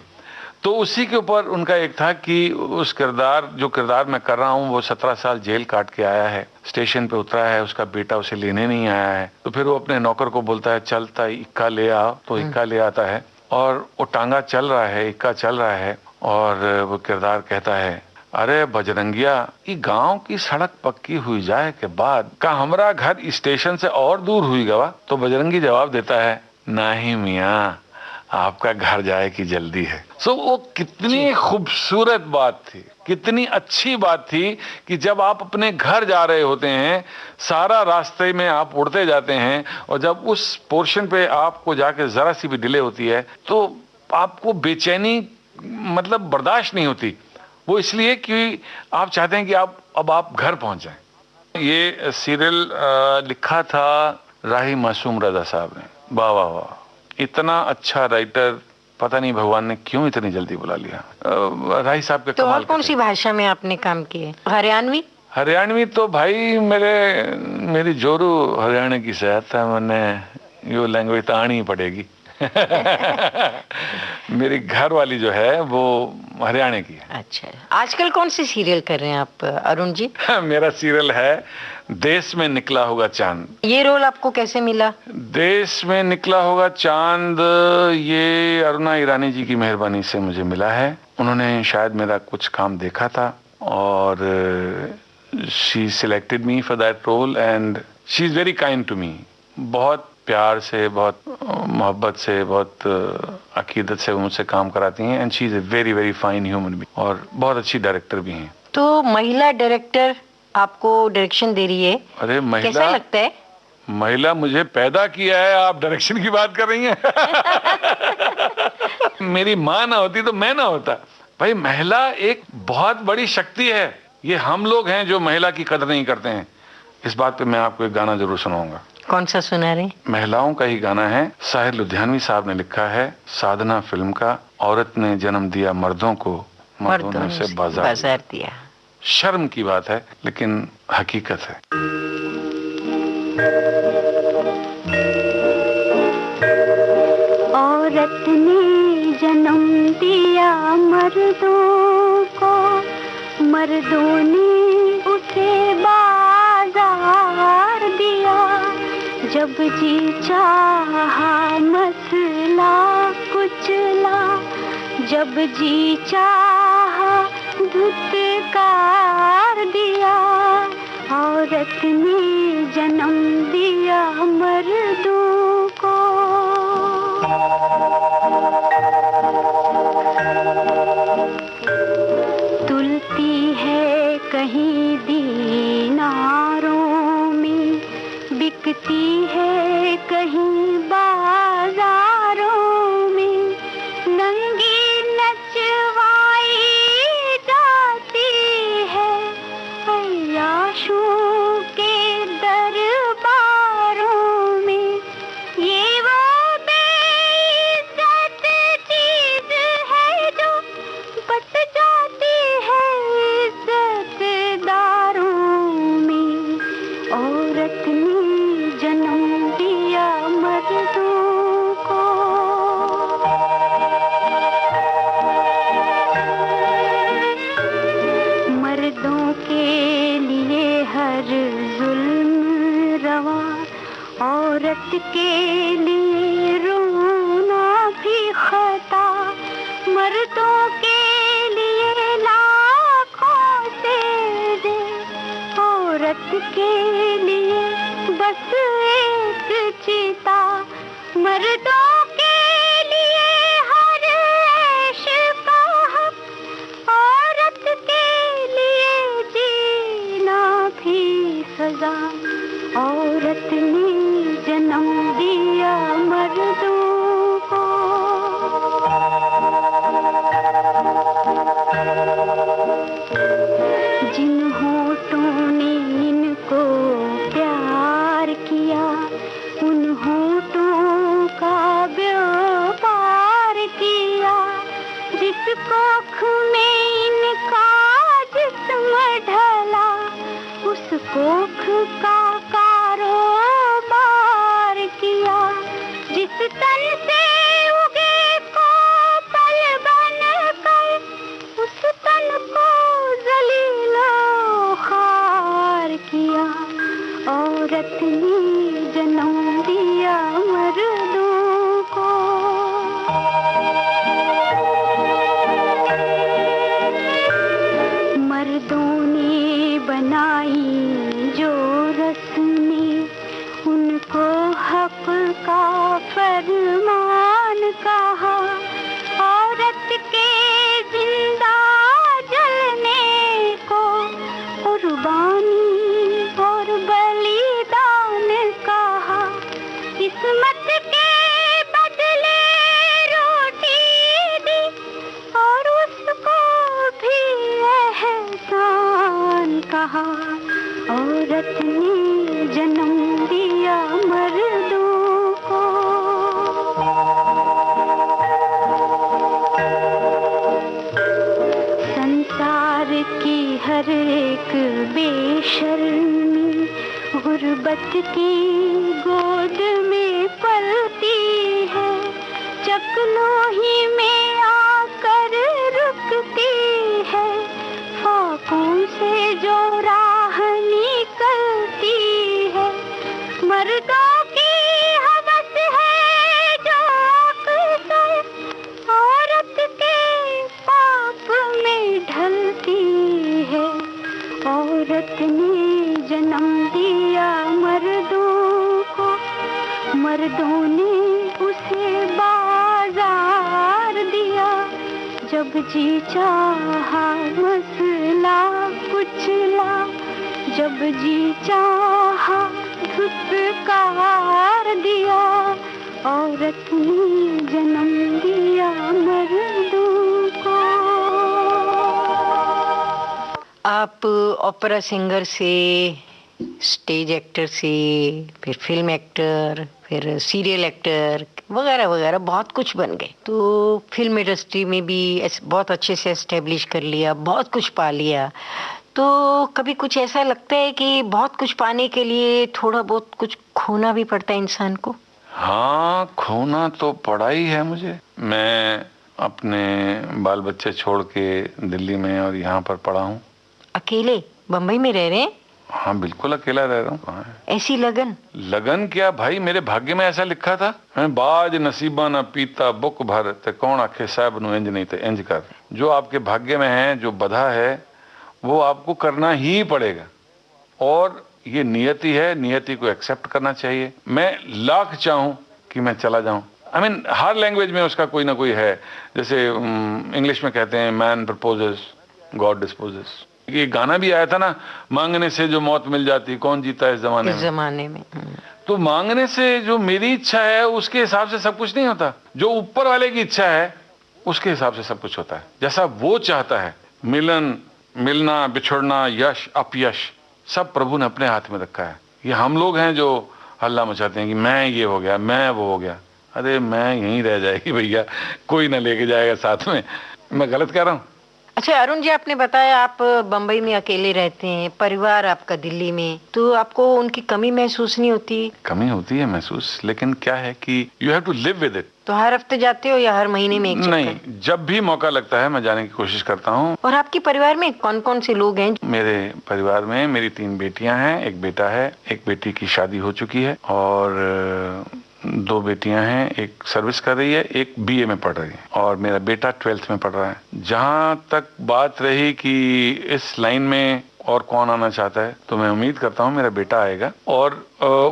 तो उसी के ऊपर उनका एक था कि उस जो किरदार मैं कर रहा हूँ, वो 17 साल जेल काट के आया है, स्टेशन पे उतरा है, उसका बेटा उसे लेने नहीं आया है, तो फिर वो अपने नौकर को बोलता है चलता इक्का ले आओ, तो इक्का ले आता है और वो टांगा चल रहा है, इक्का चल रहा है, और वो किरदार कहता है अरे बजरंगिया, ये गांव की सड़क पक्की हुई जाए के बाद का हमारा घर स्टेशन से और दूर हुई गवा। तो बजरंगी जवाब देता है नहीं मियाँ, आपका घर जाए की जल्दी है। सो वो कितनी खूबसूरत बात थी, कितनी अच्छी बात थी कि जब आप अपने घर जा रहे होते हैं, सारा रास्ते में आप उड़ते जाते हैं, और जब उस पोर्शन पे आपको जाके जरा सी भी डिले होती है तो आपको बेचैनी मतलब बर्दाश्त नहीं होती। वो इसलिए कि आप चाहते हैं कि अब आप घर पहुंच जाएं। ये सीरियल लिखा था राही मासूम रजा साहब ने। वाह वाह वाह, इतना अच्छा राइटर, पता नहीं भगवान ने क्यों इतनी जल्दी बुला लिया। राही साहब के तो कमाल और कौन सी भाषा में आपने काम किए? हरियाणवी तो भाई मेरी जोरू हरियाणा की सेहत है, मैंने यो लैंग्वेज तो आनी ही पड़ेगी। मेरी घर वाली जो है वो हरियाणा की है। अच्छा, आजकल कौन सी सीरियल कर रहे हैं आप अरुण जी? मेरा सीरियल है देश में निकला होगा चांद। ये रोल आपको कैसे मिला? देश में निकला होगा चांद ये अरुणा ईरानी जी की मेहरबानी से मुझे मिला है। उन्होंने शायद मेरा कुछ काम देखा था और she selected me for that role and she is very kind to me. बहुत प्यार से, बहुत मोहब्बत से, बहुत अकीदत से वो मुझसे काम कराती हैं। And she is a very very fine human being और बहुत अच्छी डायरेक्टर भी हैं। तो महिला डायरेक्टर आपको डायरेक्शन दे रही है, अरे महिला, कैसा लगता है? महिला मुझे पैदा किया है, आप डायरेक्शन की बात कर रही हैं? मेरी माँ ना होती तो मैं ना होता। भाई महिला एक बहुत बड़ी शक्ति है। ये हम लोग हैं जो महिला की कदर नहीं करते हैं। इस बात पे मैं आपको एक गाना जरूर सुनाऊंगा। कौन सा सुना रहे? महिलाओं का ही गाना है, साहिर लुधियानवी साहब ने लिखा है, साधना फिल्म का। औरत ने जन्म दिया मर्दों को, मर्दों ने उसे बाजार दिया। शर्म की बात है लेकिन हकीकत है। औरत ने जन्म दिया मर्दों को, मर्दों ने उसे बाजार दिया। जब जी चाहा मसला कुचला, जब जी चाहा धुतकार दिया। औरत ने जन्म दिया मर्दों को। तुलती है कहीं दीनारों में, बिकती है कहीं बाजारों में। नंगी नचवाई जाती है अय्याशों के दरबारों में। ये वो बेइज्जत चीज है जो बच जाती है इज्जतदारों में। औरत ने जन्म दिया मर्दों को। मर्दों के लिए हर जुल्म रवा, औरत के लिए रोना भी खता। मर्दों के लिए लाखों से दे, औरत के लिए बस एक चिता। मर्दों के लिए हर ऐश का हक, औरत के लिए जीना भी सजा। औरत ने जन्म दिया मर्दों को। जिन होठों ने इनको प्यार किया, उन होठों का व्यापार किया। जिस कोख में इनका जिस्म ढला, उस कोख का कारोबार किया। जिस तन से उगे को पल बन कर, उस तन को जलीलो खार किया। औरत ने जन्म दिया मर्दों को। मर्दों ने बनाई जो रस्में, उनको हक का फरमान कहा। औरत के जिंदा जलने को कुर्बानी और बलिदान कहा। किस्मत के बदले रोटी दी और उसको भी एहसान कहा। औरत ने जन्म दिया मर्दों को। संसार की हर एक बेशर्मी गुर्बत की गोद में पलती है। चकलोही में आकर रुकती है, फाकों से जो राह निकलती है। मर्दों की हवस है जो अक्सर औरत के पाप में ढलती है। औरत ने जन्म दिया मर्दों को, मर्दों ने जब जी चाहा मसला कुचला, जब जी चाहा धुतकार दिया, औरत ने जन्म दिया मर्दों को। आप ओपेरा सिंगर से, स्टेज एक्टर से, फिर फिल्म एक्टर, फिर सीरियल एक्टर वगैरह वगैरह बहुत कुछ बन गए। तो फिल्म इंडस्ट्री में भी बहुत अच्छे से एस्टेब्लिश कर लिया, बहुत कुछ पा लिया। तो कभी कुछ ऐसा लगता है कि बहुत कुछ पाने के लिए थोड़ा बहुत कुछ खोना भी पड़ता है इंसान को? हाँ, खोना तो पड़ा ही है मुझे। मैं अपने बाल बच्चे छोड़ के दिल्ली में और यहाँ पर पड़ा हूँ। अकेले बम्बई में रह रहे हैं? हाँ, बिल्कुल अकेला रह रहा हूँ। कहाँ है ऐसी लगन? लगन क्या भाई, मेरे भाग्य में ऐसा लिखा था, मैं बाज नसीबा न पीता बुक भर ते कौन आखे साहब नु इंज नहीं ते इंज कर। जो आपके भाग्य में है, जो बधा है, वो आपको करना ही पड़ेगा। और ये नियति है, नियति को एक्सेप्ट करना चाहिए। मैं लाख चाहूं कि मैं चला जाऊं, आई मीन हर लैंग्वेज में उसका कोई ना कोई है। जैसे इंग्लिश में कहते हैं मैन प्रपोजेस गॉड डिस्पोजेस। ये गाना भी आया था ना, मांगने से जो मौत मिल जाती कौन जीता है इस जमाने में। तो मांगने से जो मेरी इच्छा है उसके हिसाब से सब कुछ नहीं होता, जो ऊपर वाले की इच्छा है उसके हिसाब से सब कुछ होता है। जैसा वो चाहता है, मिलन, मिलना, बिछड़ना, यश अपयश, सब प्रभु ने अपने हाथ में रखा है। ये हम लोग हैं जो हल्ला मचाते हैं कि मैं ये हो गया, मैं वो हो गया। अरे मैं यहीं रह जाएगी भैया, कोई ना लेके जाएगा साथ में। मैं गलत कह रहा हूँ? अच्छा अरुण जी, आपने बताया आप बम्बई में अकेले रहते हैं, परिवार आपका दिल्ली में, तो आपको उनकी कमी महसूस नहीं होती? कमी होती है महसूस, लेकिन क्या है कि you have to live with it. तो हर हफ्ते जाते हो या हर महीने में एक चक्कर? नहीं, जब भी मौका लगता है मैं जाने की कोशिश करता हूँ। और आपके परिवार में कौन कौन से लोग हैं? मेरे परिवार में मेरी 3 बेटियां हैं, एक बेटा है, एक बेटी की शादी हो चुकी है और 2 बेटियां हैं, एक सर्विस कर रही है, एक बीए में पढ़ रही है और मेरा बेटा 12th में पढ़ रहा है। जहां तक बात रही कि इस लाइन में और कौन आना चाहता है, तो मैं उम्मीद करता हूं मेरा बेटा आएगा और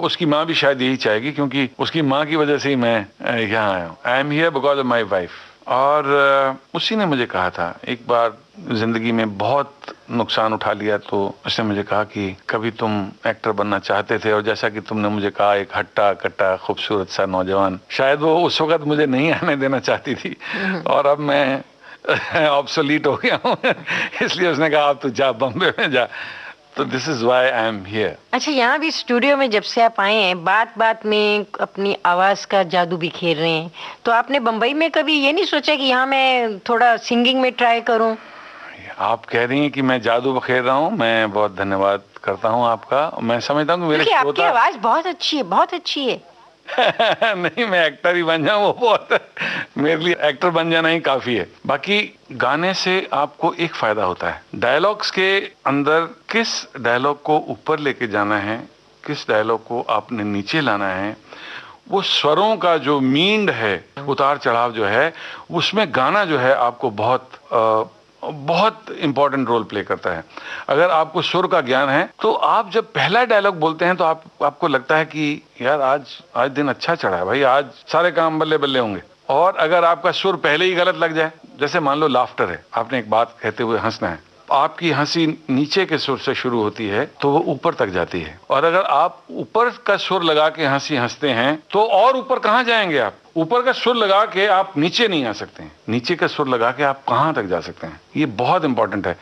उसकी माँ भी शायद यही चाहेगी, क्योंकि उसकी माँ की वजह से ही मैं यहाँ आया हूँ। I am here because of my wife. और उसी ने मुझे कहा था, एक बार जिंदगी में बहुत नुकसान उठा लिया, तो उसने मुझे कहा कि कभी तुम एक्टर बनना चाहते थे और जैसा कि तुमने मुझे कहा, एक हट्टा कट्टा खूबसूरत सा नौजवान, शायद वो उस वक्त मुझे नहीं आने देना चाहती थी और अब मैं ऑब्सोलीट हो गया हूँ इसलिए उसने कहा अब तू जा, बॉम्बे में जा। तो this is why I am here. अच्छा, यहाँ भी स्टूडियो में जब से आप आए हैं, बात बात में अपनी आवाज का जादू बिखेर रहे हैं, तो आपने बम्बई में कभी ये नहीं सोचा कि यहाँ मैं थोड़ा सिंगिंग में ट्राई करूं? आप कह रही हैं कि मैं जादू बखेर रहा हूँ, मैं बहुत धन्यवाद करता हूँ आपका। मैं समझता हूँ कि मेरे आपकी आवाज बहुत अच्छी है, बहुत अच्छी है। नहीं, मैं एक्टर ही बन जाऊं वो बहुत मेरे लिए एक्टर बन जाना ही काफी है। बाकी गाने से आपको एक फायदा होता है, डायलॉग्स के अंदर किस डायलॉग को ऊपर लेके जाना है, किस डायलॉग को आपने नीचे लाना है, वो स्वरों का जो मींड है, उतार चढ़ाव जो है, उसमें गाना जो है आपको बहुत इंपॉर्टेंट रोल प्ले करता है। अगर आपको सुर का ज्ञान है तो आप जब पहला डायलॉग बोलते हैं तो आपको लगता है कि यार आज दिन अच्छा चढ़ा है भाई, आज सारे काम बल्ले बल्ले होंगे। और अगर आपका सुर पहले ही गलत लग जाए, जैसे मान लो लाफ्टर है, आपने एक बात कहते हुए हंसना है, आपकी हंसी नीचे के सुर से शुरू होती है तो वो ऊपर तक जाती है, और अगर आप ऊपर का सुर लगा के हंसी हंसते हैं तो और ऊपर कहां जाएंगे आप? ऊपर का सुर लगा के आप नीचे नहीं आ सकते हैं, नीचे का सुर लगा के आप कहां तक जा सकते हैं? ये बहुत इंपॉर्टेंट है।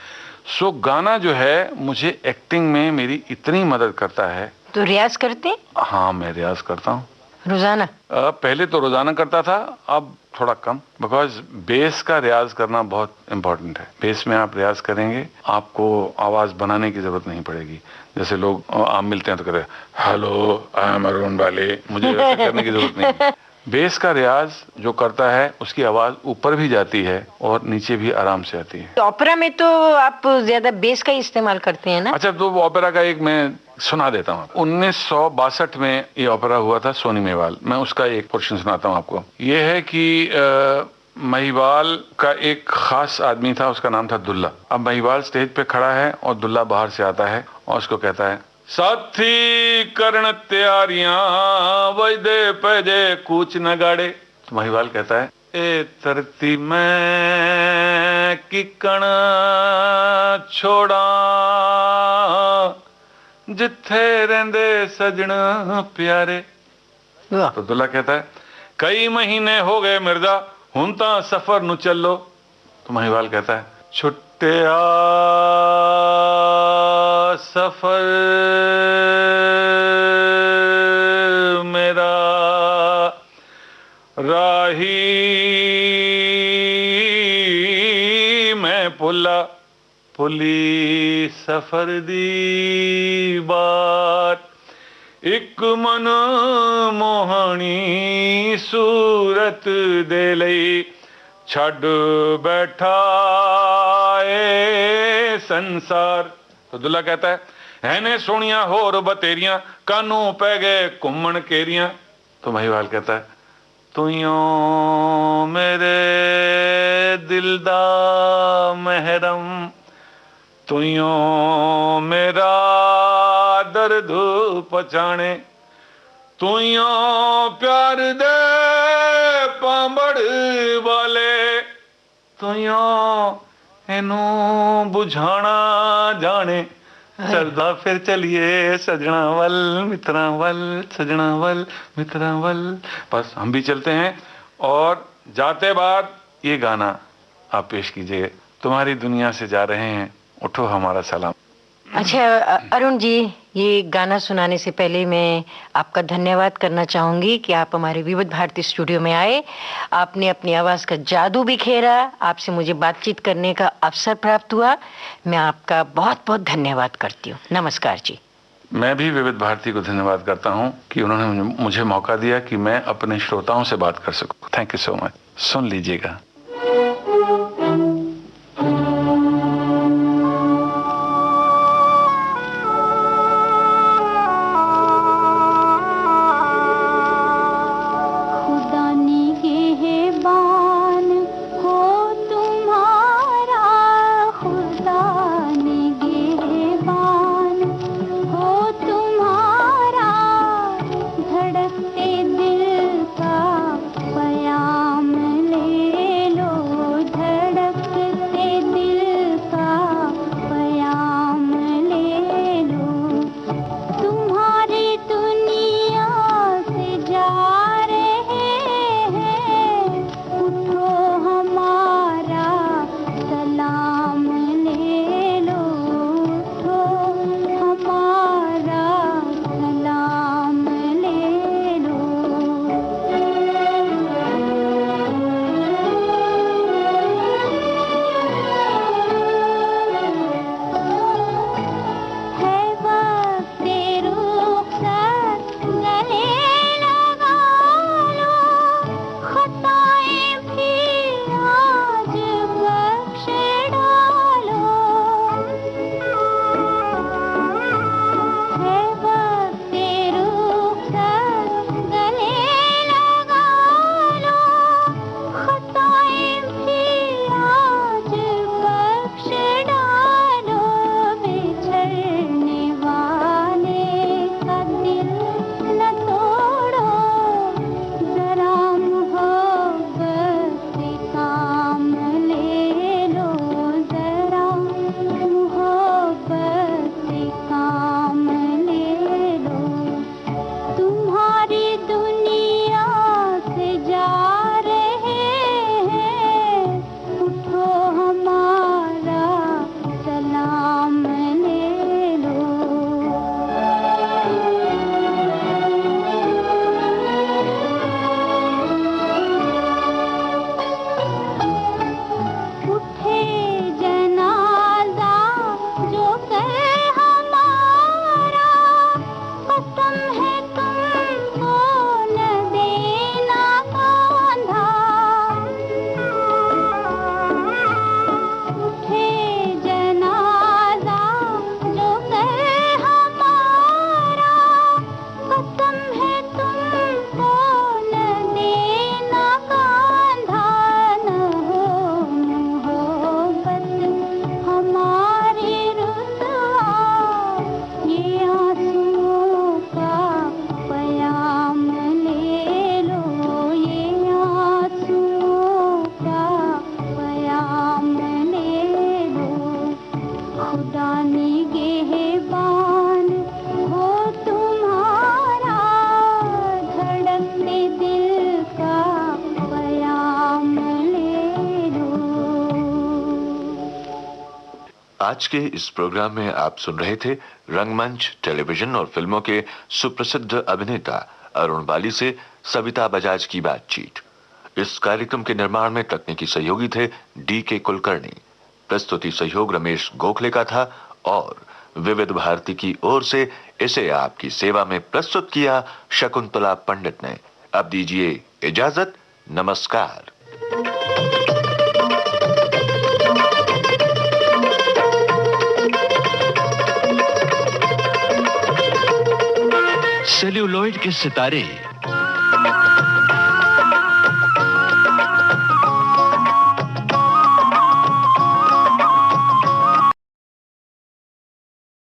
सो गाना जो है मुझे एक्टिंग में मेरी इतनी मदद करता है। तो रियाज करते हैं? हाँ, मैं रियाज करता हूँ रोजाना। पहले तो रोजाना करता था, अब थोड़ा कम, बिकॉज बेस का रियाज करना बहुत इंपॉर्टेंट है। बेस में आप रियाज करेंगे, आपको आवाज बनाने की जरूरत नहीं पड़ेगी। जैसे लोग आप मिलते हैं तो कहते हैं हेलो आई एम अरुण बाले, मुझे वैसे करने की जरूरत नहीं। बेस का रियाज जो करता है उसकी आवाज ऊपर भी जाती है और नीचे भी आराम से आती है। तो ओपेरा में तो आप ज्यादा बेस का ही इस्तेमाल करते हैं ना? अच्छा, तो ओपेरा का एक मैं सुना देता हूँ। 1962 में ये ओपेरा हुआ था सोनी मेवाल, मैं उसका एक पोर्शन सुनाता हूँ आपको। ये है कि महिवाल का एक खास आदमी था, उसका नाम था दुल्ला। अब महिवाल स्टेज पे खड़ा है और दुल्ला बाहर से आता है और उसको कहता है, साथी करण तैयारियां वजदे पजे कूच न गाड़े। तो महिवाल कहता है, ए तरती मैं मैं किकण छोड़ा जिथे रहंदे सजन प्यारे। तो दूल्हा कहता है कई महीने हो गए मिर्जा हुन तां सफर नु चलो। तो महिवाल कहता है छुट्टिया सफर मेरा राही मैं पुला पुली सफर दी बात एक मन मोहनी सूरत दे लई छड़ बैठा ए संसार। तो दूल्हा कहता है ने सोनिया होर बतेरियां कानू पै गए घूमन केरियां। तो महिवाल कहता है तुइयों मेरे दिल दा महरम तुइयों मेरा दर्द पछाणे तुइयों प्यार दे पांबड़ वाले तुइयों एनू बुझाना जाने। चलदा फिर चलिए सजना वल मित्रा वल सजना वल मित्रा वल। बस हम भी चलते हैं और जाते बाद ये गाना आप पेश कीजिए। तुम्हारी दुनिया से जा रहे हैं उठो हमारा सलाम। अच्छा अरुण जी, ये गाना सुनाने से पहले मैं आपका धन्यवाद करना चाहूंगी कि आप हमारे विविध भारती स्टूडियो में आए। आपने अपनी आवाज़ का जादू बिखेरा, आपसे मुझे बातचीत करने का अवसर प्राप्त हुआ। मैं आपका बहुत बहुत धन्यवाद करती हूँ। नमस्कार जी। मैं भी विविध भारती को धन्यवाद करता हूँ कि उन्होंने मुझे मौका दिया कि मैं अपने श्रोताओं से बात कर सकूँ। Thank you so much. सुन लीजिएगा। धड़कते दिल का पयाम ले खुदा निगहबान हो तुम्हारा, धड़कते दिल का बयाम ले लो। आज के इस प्रोग्राम में आप सुन रहे थे रंगमंच, टेलीविजन और फिल्मों के सुप्रसिद्ध अभिनेता अरुण बाली से सविता बजाज की बातचीत। इस कार्यक्रम के निर्माण में तकनीकी सहयोगी थे D.K. कुलकर्णी। प्रस्तुति सहयोग रमेश गोखले का था और विविध भारती की ओर से इसे आपकी सेवा में प्रस्तुत किया शकुंतला पंडित ने। अब दीजिए इजाजत, नमस्कार। सेल्यूलॉइड के सितारे